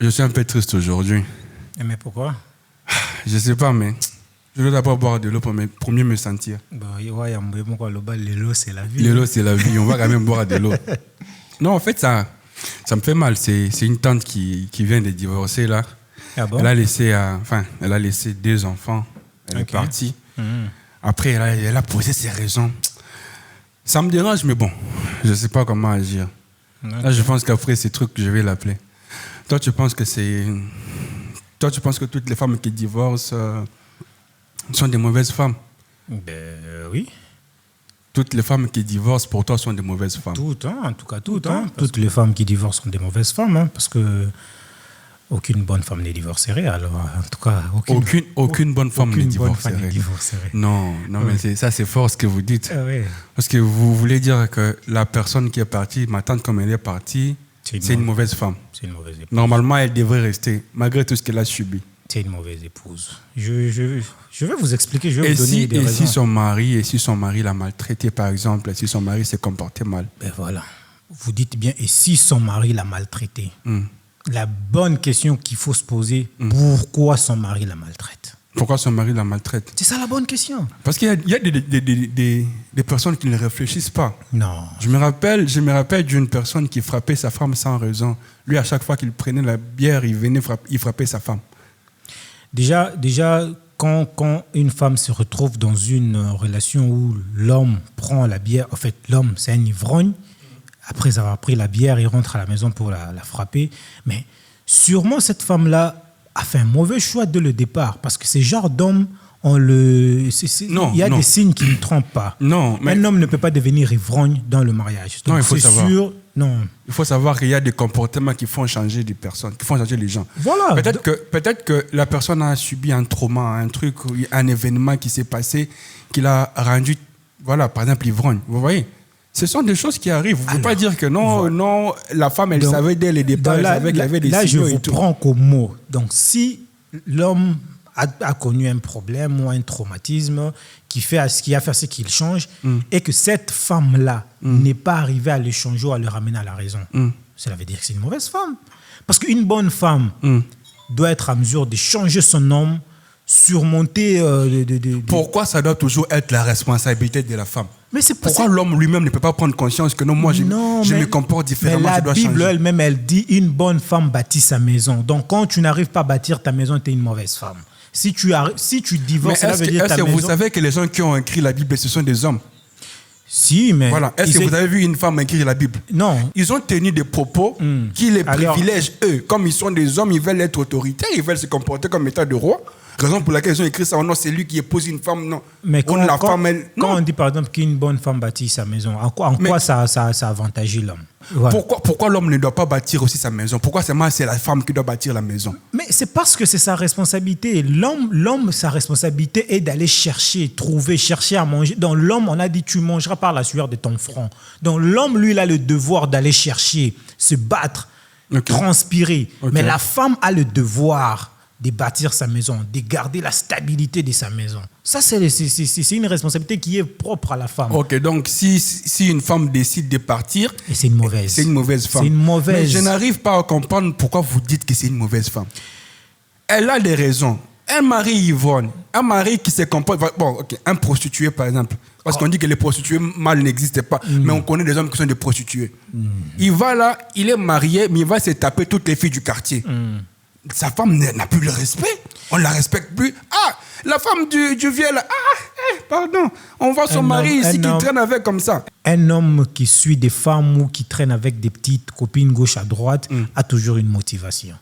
Je suis un peu triste aujourd'hui. Mais pourquoi? Je ne sais pas, mais je dois d'abord boire de l'eau pour mieux me sentir. L'élo, c'est la vie. L'élo, c'est la vie. On va quand même boire de l'eau. Non, en fait, ça me fait mal. C'est une tante qui vient de divorcer, là. Ah bon? Elle a laissé 2 enfants. Elle est partie. Après, elle a posé ses raisons. Ça me dérange, mais bon, je ne sais pas comment agir. Là, je pense qu'après ces trucs, je vais l'appeler. Toi, tu penses que toutes les femmes qui divorcent sont des mauvaises femmes? Oui. Toutes les femmes qui divorcent, pour toi, sont des mauvaises femmes? Toutes, en tout cas, toutes. Toutes les femmes qui divorcent sont des mauvaises femmes, parce que aucune bonne femme n'est divorcerait. Alors, en tout cas, aucune bonne femme n'est divorcerait. Non, mais c'est fort ce que vous dites. Oui. Parce que vous voulez dire que la personne qui est partie, ma tante, comme elle est partie, c'est une mauvaise femme. C'est une mauvaise épouse. Normalement, elle devrait rester, malgré tout ce qu'elle a subi. C'est une mauvaise épouse. Je vais vous expliquer, je vais vous donner des raisons. Et si son mari l'a maltraité, par exemple, et si son mari s'est comporté mal? Ben voilà. Vous dites bien, et si son mari l'a maltraité? La bonne question qu'il faut se poser, pourquoi son mari la maltraite? Pourquoi son mari la maltraite? C'est ça la bonne question. Parce qu'il y a des personnes qui ne réfléchissent pas. Non. Je me rappelle d'une personne qui frappait sa femme sans raison. Lui, à chaque fois qu'il prenait la bière, il frappait sa femme. Déjà quand une femme se retrouve dans une relation où l'homme prend la bière, en fait, l'homme, c'est un ivrogne, après avoir pris la bière, il rentre à la maison pour la frapper. Mais sûrement, cette femme-là a fait un mauvais choix dès le départ. Parce que ces genres d'hommes, il y a des signes qui ne trompent pas. Non, mais un homme ne peut pas devenir ivrogne dans le mariage. Donc, non, il faut savoir. Il faut savoir qu'il y a des comportements qui font changer des personnes, qui font changer les gens. Voilà. Peut-être que la personne a subi un trauma, un événement qui s'est passé, qui l'a rendu, voilà, par exemple, ivrogne. Vous voyez? Ce sont des choses qui arrivent. Vous ne pouvez pas dire que non, la femme, elle savait dès le départ, elle savait qu'il y avait des signaux. Là, je vous prends qu'au mot. Donc, si l'homme a connu un problème ou un traumatisme qui a fait ce qu'il change, et que cette femme-là n'est pas arrivée à le changer ou à le ramener à la raison, cela veut dire que c'est une mauvaise femme. Parce qu'une bonne femme doit être à mesure de changer son homme, surmonter... Pourquoi ça doit toujours être la responsabilité de la femme? Mais pourquoi l'homme lui-même ne peut pas prendre conscience que non, je me comporte différemment, je dois changer? La Bible elle-même, elle dit une bonne femme bâtit sa maison. Donc quand tu n'arrives pas à bâtir ta maison, tu es une mauvaise femme. Si tu divorces, ça veut dire ta maison... Est-ce que vous savez que les gens qui ont écrit la Bible, ce sont des hommes? Si, mais... Voilà. Est-ce que vous avez vu une femme écrire la Bible? Non. Ils ont tenu des propos qui les privilègent, eux. Comme ils sont des hommes, ils veulent être autoritaires, ils veulent se comporter comme état de roi. Raison pour laquelle ils ont écrit ça. Non, c'est lui qui épouse une femme. Non. Mais quand on dit par exemple qu'une bonne femme bâtit sa maison, en quoi ça avantage l'homme? Voilà. Pourquoi l'homme ne doit pas bâtir aussi sa maison? Pourquoi c'est la femme qui doit bâtir la maison? Mais c'est parce que c'est sa responsabilité. L'homme, sa responsabilité est d'aller chercher à manger. Donc l'homme, on a dit tu mangeras par la sueur de ton front. Donc l'homme, lui, il a le devoir d'aller chercher, se battre, transpirer. Mais la femme a le devoir de bâtir sa maison, de garder la stabilité de sa maison. Ça, c'est une responsabilité qui est propre à la femme. Ok, donc si une femme décide de partir... Et c'est une mauvaise. C'est une mauvaise femme. C'est une mauvaise. Mais je n'arrive pas à comprendre pourquoi vous dites que c'est une mauvaise femme. Elle a des raisons. Un mari ivrogne, un mari qui se comporte... Bon, ok, un prostitué, par exemple. Parce qu'on dit que les prostituées mâles n'existent pas. Mais on connaît des hommes qui sont des prostituées. Il va là, il est marié, mais il va se taper toutes les filles du quartier. Sa femme n'a plus le respect. On ne la respecte plus. Ah, la femme du vieux là. Pardon. On voit son mari ici qui traîne avec comme ça. Un homme qui suit des femmes ou qui traîne avec des petites copines gauche à droite a toujours une motivation.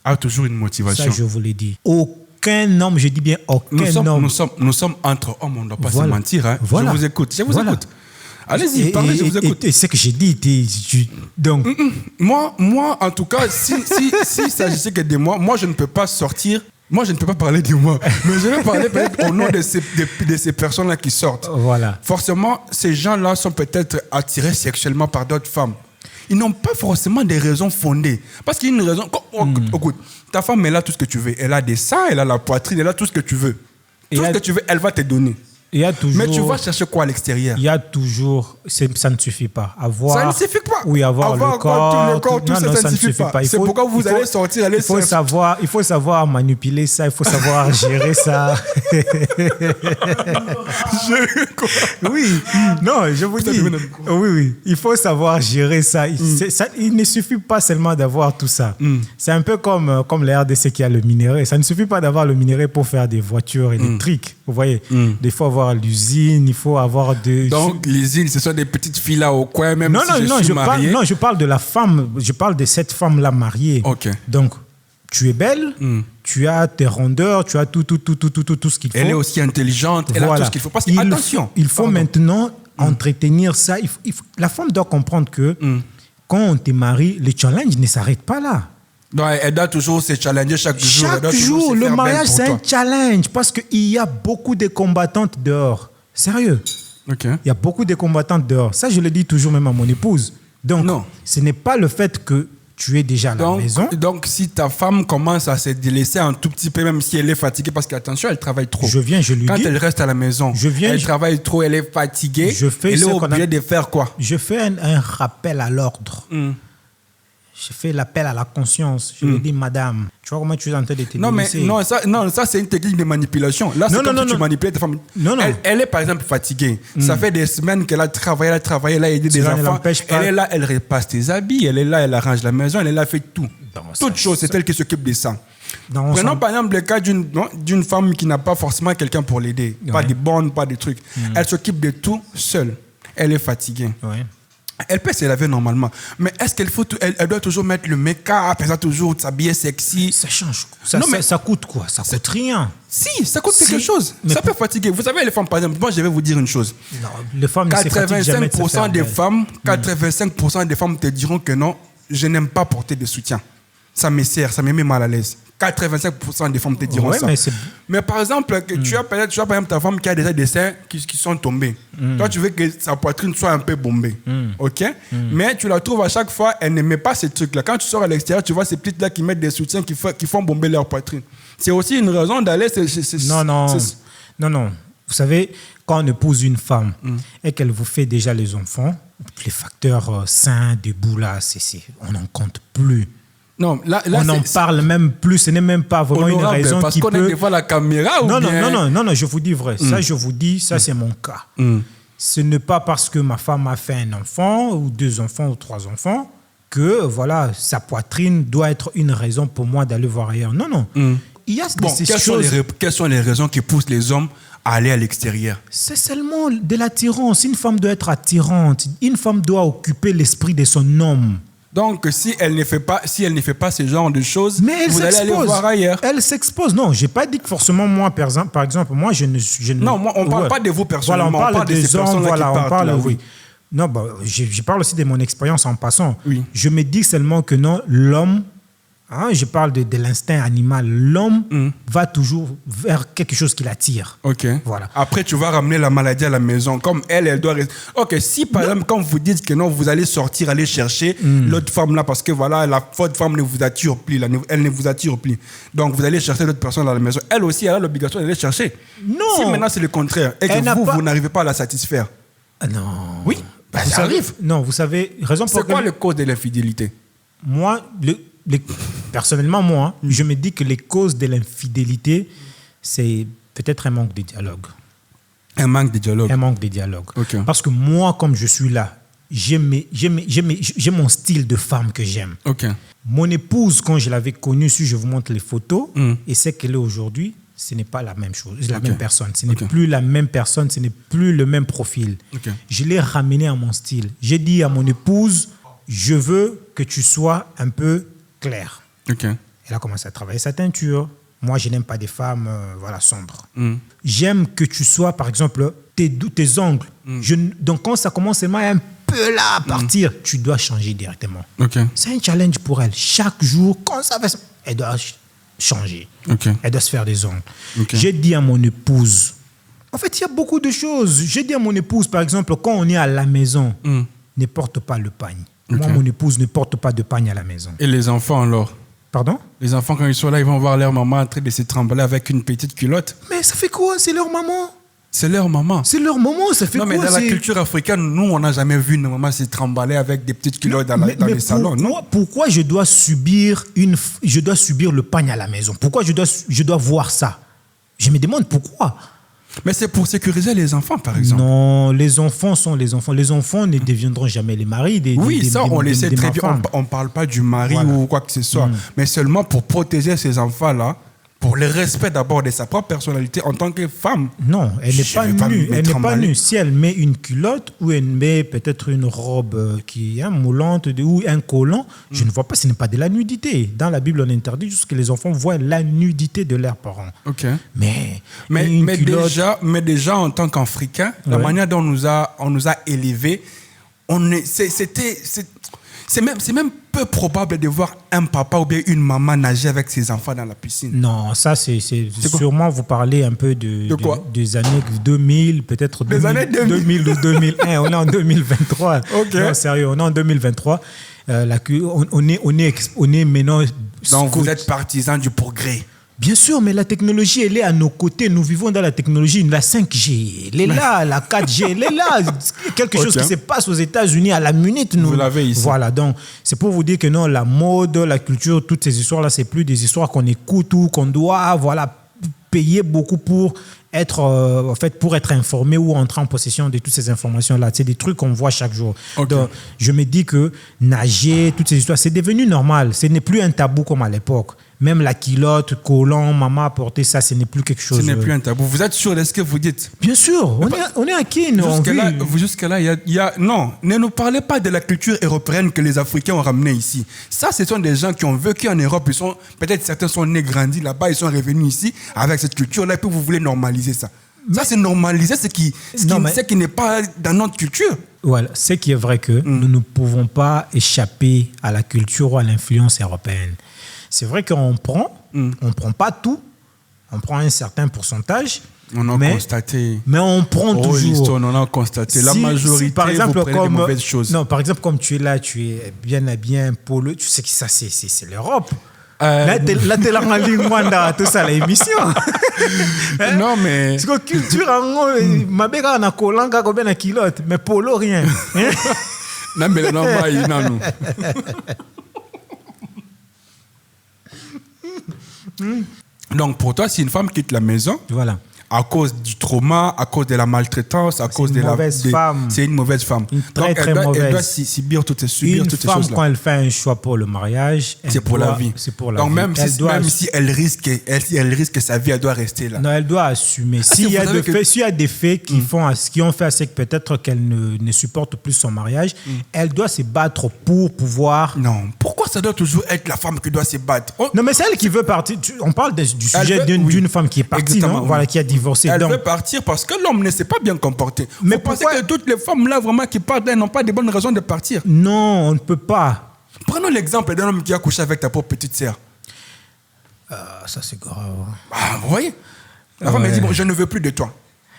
A toujours une motivation. Ça, je vous l'ai dit. Aucun homme, je dis bien aucun homme. Nous sommes entre hommes, on ne doit pas se mentir. Hein. Voilà. Je vous écoute. Allez-y, parlez, je vous écoute. Et c'est ce que j'ai dit. Donc. Moi, en tout cas, si s'agissait que de moi, je ne peux pas sortir. Moi, je ne peux pas parler de moi. Mais je vais parler peut-être au nom de ces personnes-là qui sortent. Voilà. Forcément, ces gens-là sont peut-être attirés sexuellement par d'autres femmes. Ils n'ont pas forcément des raisons fondées. Parce qu'il y a une raison. Écoute, ta femme, elle a tout ce que tu veux. Elle a des seins, elle a la poitrine, elle a tout ce que tu veux. Tout ce que tu veux, elle va te donner. Il y a toujours. Mais tu vas chercher quoi à l'extérieur? Il y a toujours. Ça ne suffit pas. Avoir. Ça ne suffit pas. Oui, avoir le corps. Tout ça ne suffit pas. C'est pourquoi vous allez sortir, aller il faut savoir manipuler ça. Il faut savoir gérer ça. Oui. Non, je vous dis. Oui. Il faut savoir gérer ça. Il ne suffit pas seulement d'avoir tout ça. C'est un peu comme la RDC qui a le minerai. Ça ne suffit pas d'avoir le minerai pour faire des voitures électriques. Vous voyez, il faut avoir l'usine, il faut avoir des... Donc, l'usine, ce sont des petites filles là au coin, même si je suis marié. Je parle de la femme, je parle de cette femme-là mariée. Ok. Donc, tu es belle, tu as tes rondeurs, tu as tout ce qu'il faut. Elle est aussi intelligente, elle a tout ce qu'il faut. Parce que, attention. Il faut maintenant entretenir ça. La femme doit comprendre que quand on te marie, le challenge ne s'arrête pas là. Donc, elle doit toujours se challenger chaque jour. Chaque jour, le mariage, c'est un challenge parce qu'il y a beaucoup de combattantes dehors. Sérieux. Ok. Il y a beaucoup de combattantes dehors. Ça, je le dis toujours même à mon épouse. Donc, ce n'est pas le fait que tu es déjà à la maison. Donc, si ta femme commence à se délaisser un tout petit peu, même si elle est fatiguée, parce qu'attention, elle travaille trop. Je lui dis. Quand elle reste à la maison, elle travaille trop, elle est fatiguée. Elle est obligée de faire quoi? Je fais un rappel à l'ordre. Je fais l'appel à la conscience. Je lui dis, madame, tu vois comment tu es en train de te délaisser. Non, ça c'est une technique de manipulation. Là, c'est comme si tu manipules ta femme. Elle est par exemple fatiguée. Ça fait des semaines qu'elle a travaillé, elle a aidé des enfants. Elle est là, elle repasse tes habits. Elle est là, elle arrange la maison. Elle est là, elle fait tout. Toute chose, c'est elle qui s'occupe de ça. Prenons par exemple le cas d'une femme qui n'a pas forcément quelqu'un pour l'aider. Pas de bonnes, pas de trucs. Elle s'occupe de tout seule. Elle est fatiguée. Elle peut se laver normalement. Mais est-ce qu'elle elle doit toujours mettre le make-up, elle doit toujours s'habiller sexy? Ça change. Ça coûte quoi? Ça coûte rien. Si, ça coûte quelque chose. Ça peut fatiguer. Vous savez, les femmes, par exemple, moi, je vais vous dire une chose. Non, les femmes ne se fatiguent jamais de se faire 85% des femmes te diront que non, je n'aime pas porter de soutien. Ça me sert, ça me met mal à l'aise. 85% des femmes te diront ça. Mais par exemple, tu as par exemple ta femme qui a déjà des seins qui sont tombés. Toi, tu veux que sa poitrine soit un peu bombée. OK? Mais tu la trouves à chaque fois, elle ne met pas ces trucs-là. Quand tu sors à l'extérieur, tu vois ces petites-là qui mettent des soutiens qui font bomber leur poitrine. C'est aussi une raison d'aller... Non. Vous savez, quand on épouse une femme et qu'elle vous fait déjà les enfants, les facteurs seins, debout, là, on n'en compte plus. Non, là, on n'en parle même plus, ce n'est même pas vraiment une raison parce qu'on a des fois la caméra ou bien... Non, je vous dis vrai. Ça, je vous dis, ça, c'est mon cas. Ce n'est pas parce que ma femme a fait un enfant, ou 2 enfants, ou 3 enfants, que, voilà, sa poitrine doit être une raison pour moi d'aller voir ailleurs. Non. Il y a quelles sont les raisons qui poussent les hommes à aller à l'extérieur? C'est seulement de l'attirance. Une femme doit être attirante. Une femme doit occuper l'esprit de son homme. Donc, si elle ne fait pas ce genre de choses, vous allez aller voir ailleurs. Elle s'expose. Non, je n'ai pas dit que forcément, moi, par exemple, moi, je ne... Non, moi, on ne parle pas de vous personnellement. Voilà, on parle de des hommes, voilà, on parle, là, oui. Non, je parle aussi de mon expérience en passant. Oui. Je me dis seulement que non, l'homme, je parle de l'instinct animal, l'homme va toujours vers quelque chose qui l'attire. Ok. Voilà. Après, tu vas ramener la maladie à la maison. Comme elle doit rester. Ok, si par exemple, quand vous dites que non, vous allez sortir, aller chercher l'autre femme là, parce que voilà, votre femme ne vous attire plus, elle ne vous attire plus. Donc, vous allez chercher l'autre personne à la maison. Elle aussi, elle a l'obligation d'aller chercher. Non. Si maintenant c'est le contraire et que vous n'arrivez pas à la satisfaire. Non. Oui. Ça arrive. Non, vous savez, raison pour c'est quoi le cause de l'infidélité? Moi, personnellement, je me dis que les causes de l'infidélité, c'est peut-être un manque de dialogue. Un manque de dialogue. Un manque de dialogue. Okay. Parce que moi, comme je suis là, j'ai mon style de femme que j'aime. Okay. Mon épouse, quand je l'avais connue, si je vous montre les photos, et c'est qu'elle est aujourd'hui, ce n'est pas la même chose, la même personne. Ce n'est plus la même personne, ce n'est plus le même profil. Je l'ai ramené à mon style. J'ai dit à mon épouse, je veux que tu sois un peu clair. Elle a commencé à travailler sa teinture. Moi, je n'aime pas des femmes sombres. J'aime que tu sois, par exemple, tes ongles. Donc, quand ça commence seulement un peu là à partir, tu dois changer directement. C'est un challenge pour elle. Chaque jour, quand ça va, elle doit changer. Elle doit se faire des ongles. J'ai dit à mon épouse, en fait, il y a beaucoup de choses. J'ai dit à mon épouse, par exemple, quand on est à la maison, ne porte pas le pagne. Moi, mon épouse ne porte pas de pagne à la maison. Et les enfants alors? Pardon? Les enfants, quand ils sont là, ils vont voir leur maman en train de se trembler avec une petite culotte. Mais ça fait quoi? C'est leur maman. C'est leur maman. C'est leur moment, ça fait Non, quoi? mais dans la culture africaine, nous, on n'a jamais vu nos mamans se trimballer avec des petites culottes dans les salons, non? Pourquoi je dois subir le pagne à la maison? Pourquoi je dois voir ça? Je me demande pourquoi. Mais c'est pour sécuriser les enfants, par exemple. Non, les enfants sont les enfants. Les enfants ne deviendront jamais les maris on le sait très bien. femmes. On ne parle pas du mari ou quoi que ce soit, mais seulement pour protéger ces enfants-là, pour le respect d'abord de sa propre personnalité en tant que femme. Non, elle n'est pas nue. Elle n'est pas nue. Si elle met une culotte ou elle met peut-être une robe qui est moulante ou un collant, je ne vois pas, ce n'est pas de la nudité. Dans la Bible, on interdit juste que les enfants voient la nudité de leurs parents. Ok. Mais déjà, en tant qu'Africain, la manière dont on nous a élevés, c'est même peu probable de voir un papa ou bien une maman nager avec ses enfants dans la piscine. Non, ça c'est sûrement vous parlez un peu des années 2000, peut-être 2000 ou 2001. On est en 2023. Ok. Non, sérieux, on est en 2023. On est maintenant. Donc vous êtes partisan du progrès. Bien sûr, mais la technologie, elle est à nos côtés. Nous vivons dans la technologie. La 5G, elle est là. La 4G, elle est là. Quelque chose qui se passe aux États-Unis à la minute. Vous l'avez ici. Voilà, donc c'est pour vous dire que non, la mode, la culture, toutes ces histoires-là, c'est plus des histoires qu'on écoute ou qu'on doit payer beaucoup pour être pour être informé ou entrer en possession de toutes ces informations-là. C'est des trucs qu'on voit chaque jour. Okay. Donc, je me dis que nager, toutes ces histoires, c'est devenu normal. Ce n'est plus un tabou comme à l'époque. Même la culotte, collant, maman a porté ça, ce n'est plus quelque chose. Ce n'est plus un tabou. Vous êtes sûr de ce que vous dites? Bien sûr, on est à Kin. Jusqu'à là, non, ne nous parlez pas de la culture européenne que les Africains ont ramenée ici. Ça, ce sont des gens qui ont vécu en Europe. Peut-être certains sont nés, grandis là-bas, ils sont revenus ici avec cette culture-là, et puis vous voulez normaliser ça. Ça, c'est normaliser ce qui n'est pas dans notre culture. Voilà, ce qui est vrai que nous ne pouvons pas échapper à la culture ou à l'influence européenne. C'est vrai qu'on on prend pas tout, on prend un certain pourcentage. On a constaté. Mais on prend toujours. On a constaté. La majorité, par exemple, vous prenez des mauvaises choses. Non, par exemple, comme tu es là, tu es bien habillé, un polo, tu sais que ça, c'est l'Europe. Là, tu es là en ligne, tout ça, l'émission. Non, mais. C'est que culture, ma béga, on a collant, on a kilote, mais polo, rien. Non, mais non, non. Donc pour toi, si une femme quitte la maison, voilà, à cause du trauma, à cause de la maltraitance, à cause de la femme. C'est une mauvaise femme. Une très mauvaise. Elle doit subir toutes ces choses-là. Une femme, quand elle fait un choix pour le mariage, c'est pour la vie. C'est pour la Donc vie. Même si elle risque sa vie, elle doit rester là. Non, elle doit assumer. S'il y a des faits qui ont fait à ce que peut-être qu'elle ne supporte plus son mariage, elle doit se battre pour pouvoir. Non. Pourquoi ça doit toujours être la femme qui doit se battre? Non, mais c'est elle qui veut partir. On parle du sujet d'une femme qui est partie, non? Voilà, qui a divorcé. Elle veut partir parce que l'homme ne s'est pas bien comporté. Mais pensez que toutes les femmes là vraiment qui partent, elles n'ont pas de bonnes raisons de partir. Non, on ne peut pas. Prenons l'exemple d'un homme qui a couché avec ta propre petite sœur. Ça c'est grave. Vous voyez? La femme dit, je ne veux plus de toi.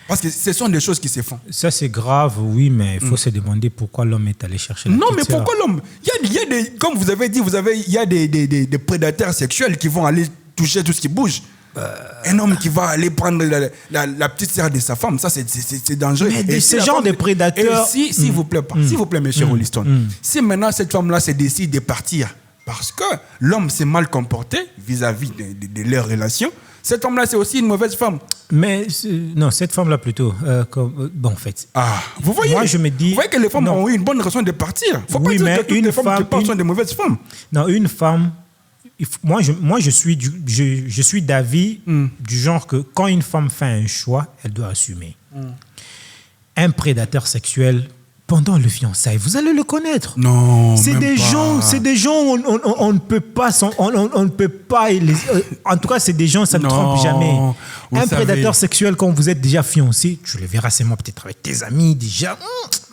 Parce que ce sont des choses qui se font. Ça c'est grave, oui, mais il faut se demander pourquoi l'homme est allé chercher la petite sœur. Pourquoi l'homme? Il y a des, comme vous avez dit, il y a des prédateurs sexuels qui vont aller toucher tout ce qui bouge. Un homme qui va aller prendre la petite sœur de sa femme, ça c'est dangereux. Mais ce genre de prédateurs. S'il vous plaît, monsieur Rolliston, si maintenant cette femme-là se décide de partir parce que l'homme s'est mal comporté vis-à-vis de leur relation, cette femme-là c'est aussi une mauvaise femme. Mais non, cette femme-là plutôt. En fait. Vous voyez, moi je me dis. Vous voyez que les femmes ont eu une bonne raison de partir. Faut pas dire que toutes les femmes qui partent sont des mauvaises femmes. Non, une femme. Moi, je suis d'avis du genre que quand une femme fait un choix, elle doit assumer. Un prédateur sexuel, pendant le fiançailles, vous allez le connaître. Non, c'est des gens, on ne peut pas, on ne peut pas. En tout cas, c'est des gens, ça ne trompe jamais. Un prédateur sexuel, quand vous êtes déjà fiancé, tu le verras seulement peut-être avec tes amis déjà.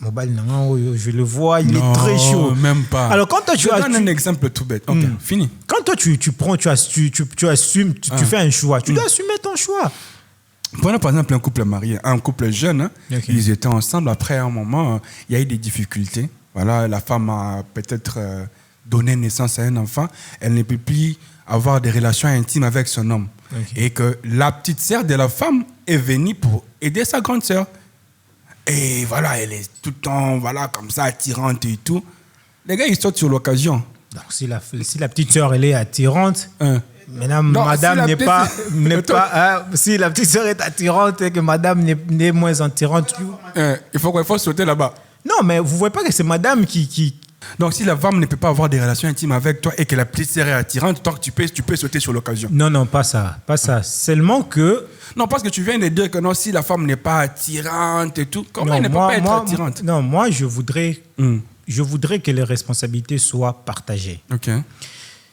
Je le vois, il est très chaud. Même pas. Alors quand toi, je donne un exemple tout bête. Ok, fini. Quand toi tu assumes, tu fais un choix, tu dois assumer ton choix. Prenons par exemple un couple marié, un couple jeune. Okay. Ils étaient ensemble. Après un moment, il y a eu des difficultés. Voilà, la femme a peut-être donné naissance à un enfant. Elle ne peut plus avoir des relations intimes avec son homme. Okay. Et que la petite sœur de la femme est venue pour aider sa grande sœur. Et voilà, elle est tout le temps, voilà, comme ça, attirante et tout. Les gars, ils sautent sur l'occasion. Donc, si la petite sœur, elle est attirante, madame si la petite sœur est attirante et que madame n'est moins attirante. Il faut sauter là-bas. Non, mais vous voyez pas que c'est madame qui... Donc, si la femme ne peut pas avoir des relations intimes avec toi et que la petite sœur est attirante, toi, tu peux sauter sur l'occasion. Non, pas ça. Seulement que... Non, parce que tu viens de dire que non, si la femme n'est pas attirante et tout, comment elle ne peut pas être attirante? Non, moi, je voudrais que les responsabilités soient partagées. Ok.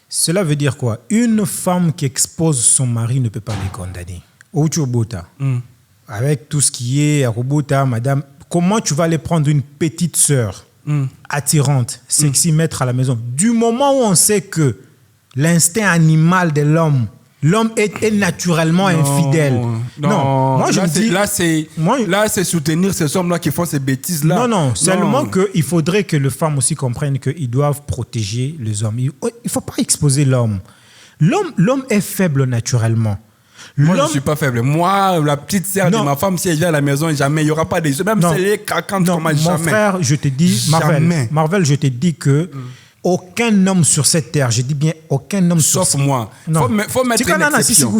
Cela veut dire quoi? Une femme qui expose son mari ne peut pas les condamner. Ochobota. Avec tout ce qui est Robota, madame, comment tu vas aller prendre une petite sœur attirante, sexy, mettre à la maison? Du moment où on sait que l'instinct animal de l'homme est naturellement infidèle. Non, moi je dis... Là, c'est soutenir ces hommes-là qui font ces bêtises-là. Non, seulement qu'il faudrait que les femmes aussi comprennent qu'ils doivent protéger les hommes. Il ne faut pas exposer l'homme. L'homme est faible naturellement. Moi, je ne suis pas faible. Moi, la petite sœur de ma femme, si elle vient à la maison, jamais, il n'y aura pas des... Même si elle est craquante, jamais. Mon frère, je te dis... Marvel, je te dis que... Aucun homme sur cette terre, je dis bien aucun homme sur cette terre. Sauf moi. Faut mettre une exception.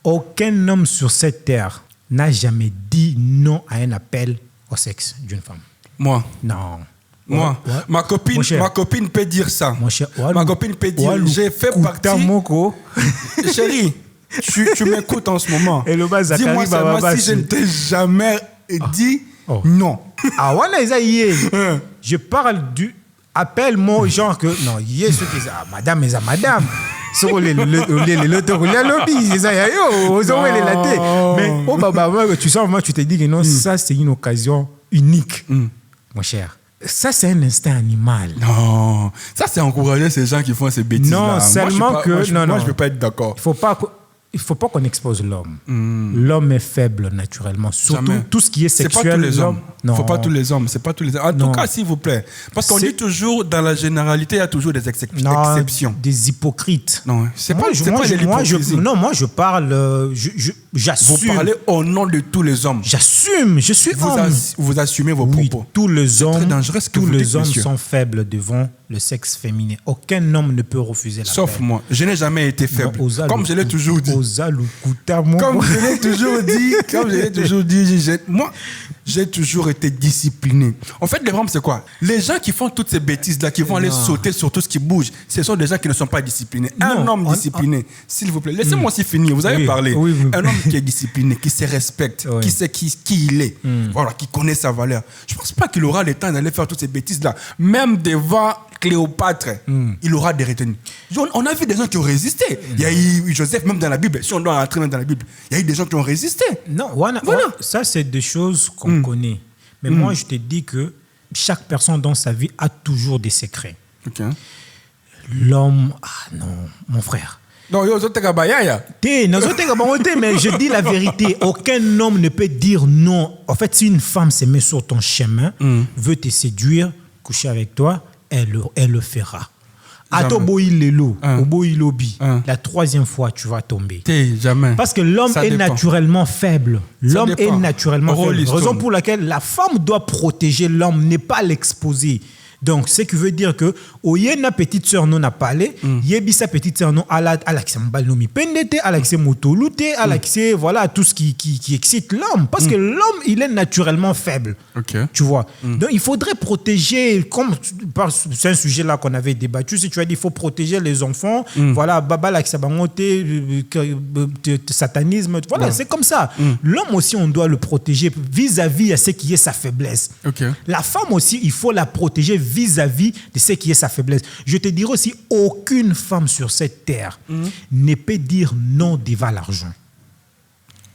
Aucun homme sur cette terre n'a jamais dit non à un appel au sexe d'une femme. Moi? Non. Moi, ma copine peut dire ça. Ma copine peut dire, j'ai fait partie... Chérie, tu m'écoutes en ce moment. Dis-moi seulement si je ne t'ai jamais dit non. Je parle du... Appelle-moi genre que... Non, il y a ceux qui disent, madame, mais madame. Mais tu sens, moi, tu te dis que non, ça, c'est une occasion unique, mon cher. Ça, c'est un instinct animal. Non, ça, c'est encourager ces gens qui font ces bêtises-là. Non, seulement que... Moi, je ne peux pas être d'accord. Il ne faut pas qu'on expose l'homme. L'homme est faible naturellement. Surtout tout ce qui est sexuel. C'est pas tous les hommes. Il ne faut pas tous les hommes. C'est pas tous les hommes. En tout cas, s'il vous plaît. Parce qu'on dit toujours, dans la généralité, il y a toujours des exceptions. Des hypocrites. Non, c'est pas de l'hypocrisie. Non, moi, je parle... j'assume. Vous parlez au nom de tous les hommes. J'assume. Je suis homme. Vous assumez vos propos. Tous les hommes, très dangereux ce que vous dites, hommes monsieur. sont faibles devant le sexe féminin. Aucun homme ne peut refuser la Sauf moi. Je n'ai jamais été faible. Comme je l'ai toujours dit. Comme je l'ai toujours dit. Moi, j'ai toujours été discipliné. En fait, le problème, c'est quoi? Les gens qui font toutes ces bêtises-là, qui vont aller sauter sur tout ce qui bouge, ce sont des gens qui ne sont pas disciplinés. Un homme discipliné, s'il vous plaît, laissez-moi aussi finir. Vous avez parlé. Un homme qui est discipliné, qui se respecte, qui sait qui il est, voilà, qui connaît sa valeur. Je ne pense pas qu'il aura le temps d'aller faire toutes ces bêtises-là. Même devant Cléopâtre, il aura des retenues. On a vu des gens qui ont résisté. Il y a eu Joseph, même dans la Bible, si on doit entrer même dans la Bible, il y a eu des gens qui ont résisté. Non, ça, c'est des choses qu'on connaît. Mais moi, je te dis que chaque personne dans sa vie a toujours des secrets. Okay. L'homme... non, mon frère. Non, mais je dis la vérité. Aucun homme ne peut dire non. En fait, si une femme se met sur ton chemin, veut te séduire, coucher avec toi, elle le fera. La troisième fois, tu vas tomber. Jamais. Parce que l'homme est naturellement faible. L'homme est naturellement faible. Raison pour laquelle la femme doit protéger l'homme, n'est pas l'exposer. Donc, ce qui veut dire que, na petite sœur non a parlé, sa petite sœur non a l'accès mbalomi pendete, a l'accès motolute, a l'accès, voilà, tout ce qui excite l'homme. Parce que l'homme, il est naturellement faible. Okay. Tu vois. Donc, il faudrait protéger, c'est un sujet là qu'on avait débattu, si tu as dit, il faut protéger les enfants, voilà, baba l'accès bangote, satanisme, voilà, c'est comme ça. L'homme aussi, on doit le protéger vis-à-vis à ce qui est sa faiblesse. Okay. La femme aussi, il faut la protéger vis-à-vis de ce qui est sa faiblesse. Je te dirais aussi, aucune femme sur cette terre ne peut dire non devant l'argent.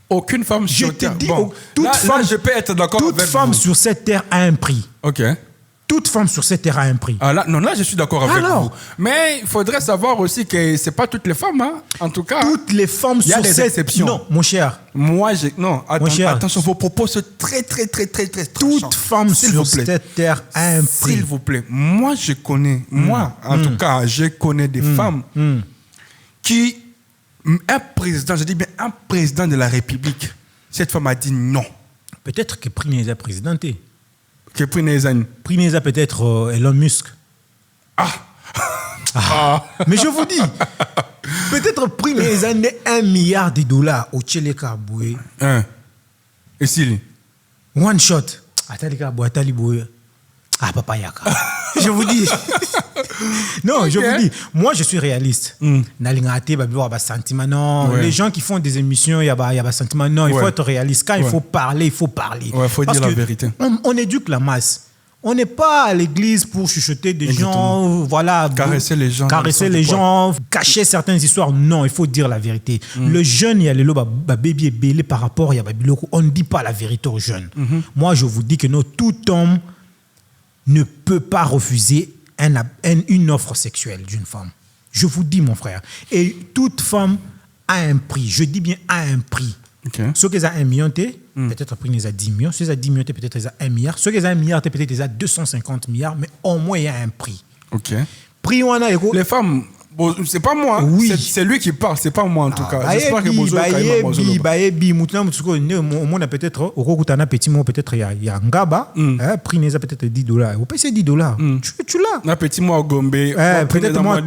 Aucune femme sur cette terre. Bon, je peux être d'accord avec vous. Toute femme sur cette terre a un prix. Ok. Toute femme sur cette terre a un prix. Là, je suis d'accord avec vous. Mais il faudrait savoir aussi que ce n'est pas toutes les femmes. Hein. En tout cas, toutes les femmes sur cette terre. Il y a des exceptions. Non, mon cher. Attention, vos propos sont très, très, très, très, très tranchants. Toute femme sur cette terre a un prix. S'il vous plaît. Moi, je connais, en tout cas, je connais des femmes qui Un président, je dis bien un président de la République, cette femme a dit non. Peut-être que prix n'est présidenté. Que prix n'est Prix n'est peut-être Elon Musk. Mais je vous dis, peut-être prix n'est 1 milliard de dollars au Tcheleka Boué. Et si One shot. Atalika Bouatali Boué. Ah, papa Yaka. Je vous dis. Non, je vous dis. Moi, je suis réaliste. Nalingate, sentiment. Non, les gens qui font des émissions, il y a sentiment. Non, il faut être réaliste. Quand il faut parler, il faut parler. Il faut dire la vérité. On éduque la masse. On n'est pas à l'église pour chuchoter des gens, voilà, caresser les gens, cacher certaines histoires. Non, il faut dire la vérité. Le jeune, il y a le baby est belé par rapport, il y a on ne dit pas la vérité aux jeunes. Moi, je vous dis que non, tout homme ne peut pas refuser une offre sexuelle d'une femme. Je vous dis, mon frère. Et toute femme a un prix. Je dis bien a un prix. Ceux qui ont 1 million, peut-être prix ils ont 10 millions. Ceux qui ont 10 millions, peut-être ils ont 1 milliard. Ceux qui ont 1 milliard, peut-être ils ont 250 milliards. Mais au moins, il y a un prix. Prix, on a... Les femmes... Bon, c'est pas moi, oui. C'est lui qui parle, c'est pas moi en tout cas. J'espère que Bozo on a peut-être au petit mot peut-être il y a Ngaba, prix n'est peut-être $10. Vous payez $10. Tu l'as. Un petit mot au Gombe. Peut-être moi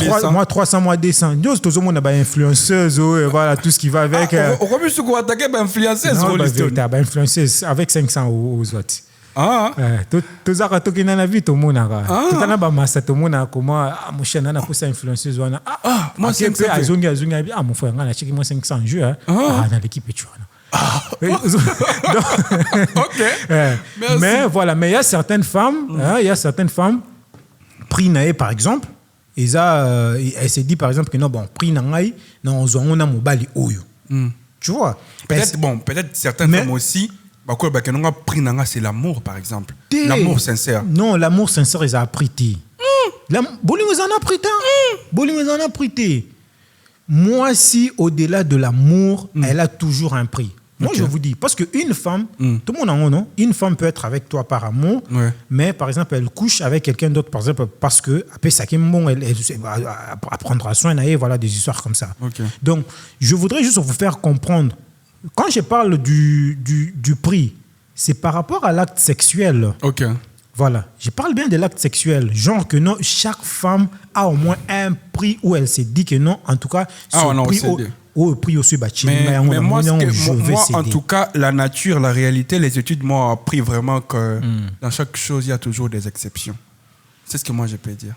300 mois 200. Nous tout le monde a influenceuse voilà tout ce qui va avec. On peut se attaquer influenceuse influenceuse avec 500 aux autres. Tout ça tout qui na vie tout monde tout na ba massa tout monde comment mon chien na pour ça influenceuse wana moi c'est peu azongi mon frère ngana chiki moi 500 jeux dans l'équipe tu vois. Mais voilà, mais il y a certaines femmes prix naé par exemple elle se dit par exemple que non bon prix nangai non on a mobali oyo tu vois peut-être certaines femmes aussi c'est l'amour, par exemple. L'amour sincère. Non, l'amour sincère, ils ont appris. Moi, si au-delà de l'amour, elle a toujours un prix. Moi, je vous dis, parce qu'une femme, tout le monde en a, non? Une femme peut être avec toi par amour, mais par exemple, elle couche avec quelqu'un d'autre, par exemple, parce que après ça, elle prendra soin d'elle, voilà, des histoires comme ça. Donc, je voudrais juste vous faire comprendre. Quand je parle du prix, c'est par rapport à l'acte sexuel. Voilà. Je parle bien de l'acte sexuel. Genre que non, chaque femme a au moins un prix où elle se dit que non, en tout cas, au prix aussi bâti. Mais moi, en tout cas, la nature, la réalité, les études m'ont appris vraiment que dans chaque chose, il y a toujours des exceptions. C'est ce que moi, je peux dire.